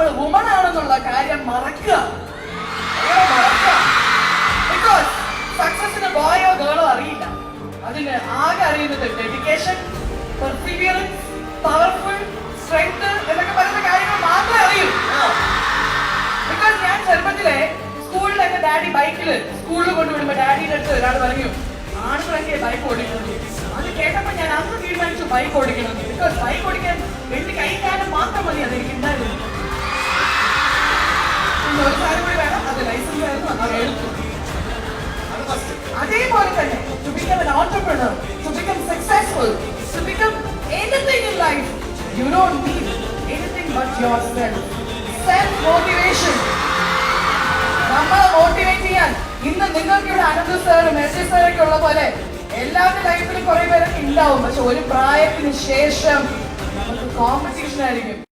നമ്മൾ വുമൺ ആണെന്നുള്ള കാര്യം മറക്കുക. ബിക്കോസ് സക്സസിന് ബോയോ ഗേളോ അറിയില്ല. അതിന് ആകെ അറിയുന്നത് ഡെഡിക്കേഷൻ, പെർസിവിയറൻസ്, പവർഫുൾ, സ്ട്രെങ്ത് എന്നൊക്കെ പറയുന്ന കാര്യങ്ങൾ മാത്രമേ അറിയൂ. ബിക്കോസ് ഞാൻ ചെറുപ്പത്തിലെ സ്കൂളിലൊക്കെ ഡാഡി ബൈക്കില് സ്കൂളിൽ കൊണ്ടുവിടുമ്പോ ഡാഡിയുടെ അടുത്ത് ഒരാൾ പറഞ്ഞു ആണുങ്ങളൊക്കെ ബൈക്ക് ഓടിക്കണം. അത് കേട്ടപ്പോ ഞാൻ അന്ന് തീരുമാനിച്ചു ബൈക്ക് ഓടിക്കണം. ബിക്കോസ് ബൈക്ക് ഓടിക്കാൻ 2 കൈകാലം മാത്രം മതി അതെനിക്ക് ഉണ്ടായിരുന്നു. പിന്നെ ഒരു കാര്യം കൂടി വേണം, അത് ലൈസൻസ് ആയിരുന്നു, അത് എടുത്തു. അതേപോലെ തന്നെ to become an entrepreneur, to become successful, to become anything in life, you don't need anything but yourself. Self motivation. നമ്മളെ മോട്ടിവേറ്റ് ചെയ്യാൻ ഇന്ന് നിങ്ങൾക്ക് ഇവിടെ അനന്ത് സാറും എസ് സാറൊക്കെ ഉള്ള പോലെ എല്ലാവരുടെ ലൈഫിലും കുറെ പേരൊക്കെ ഉണ്ടാവും. പക്ഷെ ഒരു പ്രായത്തിന് ശേഷം നമുക്ക് കോമ്പറ്റീഷൻ ആയിരിക്കും.